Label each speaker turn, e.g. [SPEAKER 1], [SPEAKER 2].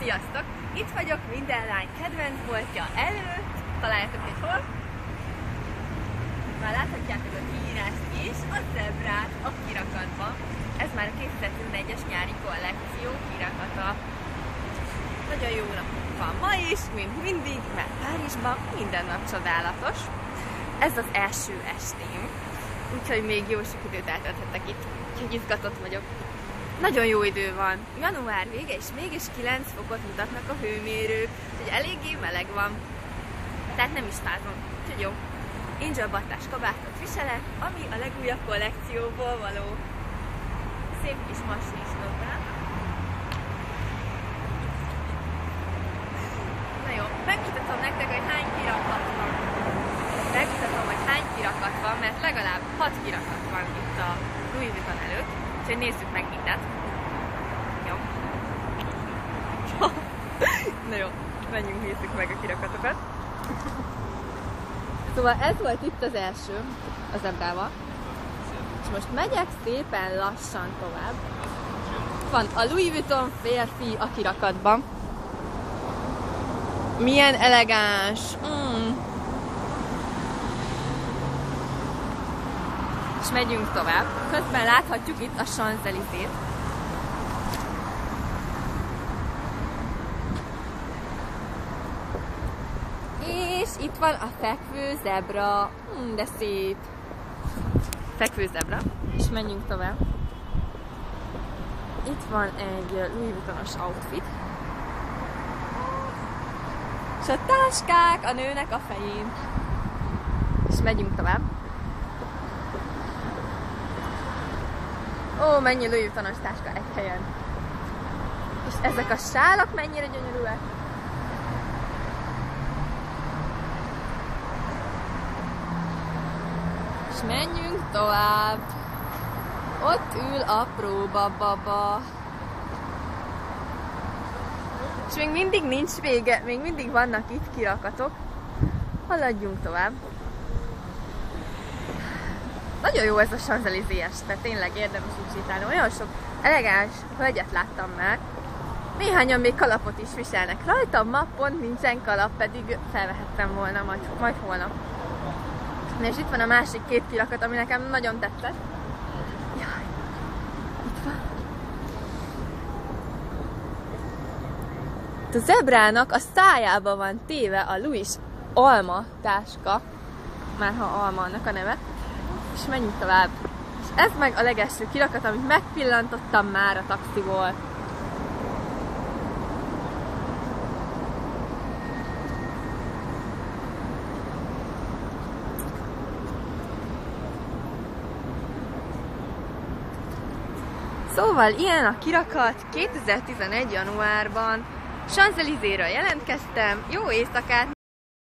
[SPEAKER 1] Sziasztok! Itt vagyok minden lány kedvenc boltja előtt. Találjátok, hogy hol? Már láthatjátok a kiírást is, a zebrát a kirakatban. Ez már a 2011-es nyári kollekció kirakata. Nagyon jó napunk van ma is, mint mindig, mert Párizsban minden nap csodálatos. Ez az első estém, úgyhogy még jó sok időt eltölthettek itt, úgyhogy izgatott vagyok. Nagyon jó idő van, január vége, és mégis 9 fokot mutatnak a hőmérők, úgyhogy eléggé meleg van, tehát nem is fázom, úgyhogy jó. Angel battás kabátot viselek, ami a legújabb kollekcióból való. Szép kis maslis dobnám. Na jó, megmutatom nektek, hogy hány kirakat van. Megmutatom, hogy hány kirakat van, mert legalább 6 kirakat van itt a Louis Vuitton előtt. Úgyhogy nézzük meg mindent. Jó. Na jó, menjünk, nézzük meg a kirakatokat. Szóval ez volt itt az első, az zebrával. És most megyek szépen lassan tovább. Van a Louis Vuitton férfi a kirakatban. Milyen elegáns! És megyünk tovább. Közben láthatjuk itt a Champs-Élysées-t. És itt van a fekvő zebra. De szép! Fekvő zebra. És menjünk tovább. Itt van egy Louis Vuitton-os outfit. És a táskák a nőnek a fején. És megyünk tovább. Ó, mennyi Louis Vuitton-os táska egy helyen. És ezek a sálak mennyire gyönyörűek. És menjünk tovább. Ott ül a próbababa. És még mindig nincs vége, még mindig vannak itt kirakatok. Haladjunk tovább. Nagyon jó ez a Champs-Élysées, tehát tényleg érdemes úgy sétálni. Olyan sok elegáns hölgyet láttam már. Néhányan még kalapot is viselnek. Rajtam ma pont nincsen kalap, pedig felvehettem volna majd holnap. Na és itt van a másik két kirakat, ami nekem nagyon tetszett. Jaj, itt van. A zebrának a szájába van téve a Louis alma táska. Már ha alma annak a neve. És menjünk tovább. És ez meg a legelső kirakat, amit megpillantottam már a taxiból. Szóval ilyen a kirakat 2011. januárban. Champs-Élysésről jelentkeztem. Jó éjszakát!